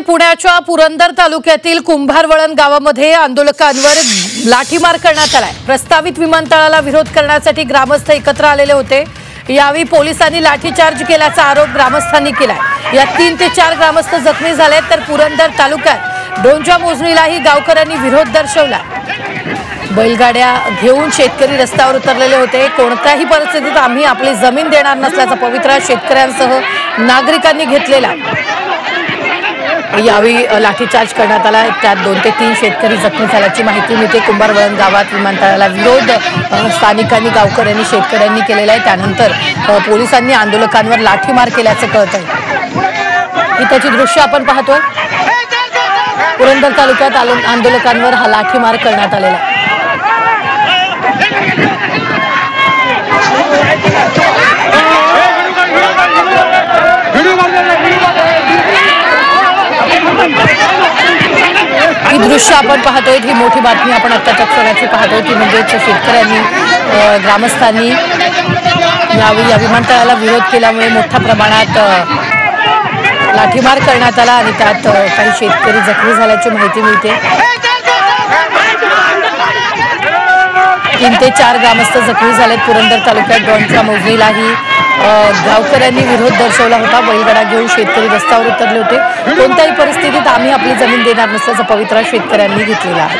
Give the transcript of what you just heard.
पुण्याच्या पुरंदर तालुक्यातील कुंभारवळण गावामध्ये आंदोलकांवर लाठीमार करण्यात आलाय। प्रस्तावित विमानतळाला विरोध करण्यासाठी ग्रामस्थ एकत्र आलेले होते। यावेळी पोलिसांनी लाठीचार्ज केल्याचा आरोप ग्रामस्थांनी केलाय। यात 3 ते 4 ग्रामस्थ जखमी झाले, तर पुरंदर तालुक्यात ड्रोनच्या मोजणीलाही गावकऱ्यांनी विरोध दर्शवला। बैलगाड्या घेऊन शेतकरी रस्त्यावर उतरलेले होते। कोणत्याही परिस्थितीत आम्ही आपली जमीन देणार नसल्याचा पवित्रा शेतकऱ्यांसह नागरिकांनी घेतलेला। यावेळी लाठीचार्ज करण्यात आला। त्यात 2 ते 3 शेतकरी जखमी झाल्याची माहिती मिळते। कुंभारवळण गावात विमानतळाला विरोध स्थानिकांनी गावकऱ्यांनी शेतकऱ्यांनी केलेला आहे। त्यानंतर पोलिसांनी आंदोलकांवर लाठीमार केल्याचं कळतंय। ही त्याची दृश्य आपण पाहतोय। पुरंदर तालुक्यात आंदोलकांवर हा लाठीमार करण्यात आलेला आहे। ही दृश्य आपण पाहतोय। ही मोठी बातमी आपण आत्ताच्या क्षणाची पाहतोय ती म्हणजे शेतकऱ्यांनी ग्रामस्थांनी यावेळी या विमानतळाला विरोध केल्यामुळे मोठ्या प्रमाणात लाठीमार करण्यात आला आणि त्यात काही शेतकरी जखमी झाल्याची माहिती मिळते। 3 ते 4 ग्रामस्थ जखमी झालेत। पुरंदर तालुक्यात ड्रोनच्या मोजणीलाही गावकऱ्यांनी विरोध दर्शवला होता। बैलगाडा घेऊन शेतकरी रस्त्यावर उतरले होते। कोणत्याही परिस्थितीत आम्ही आपली जमीन देणार नसल्याचा पवित्रा शेतकऱ्यांनी घेतलेला आहे।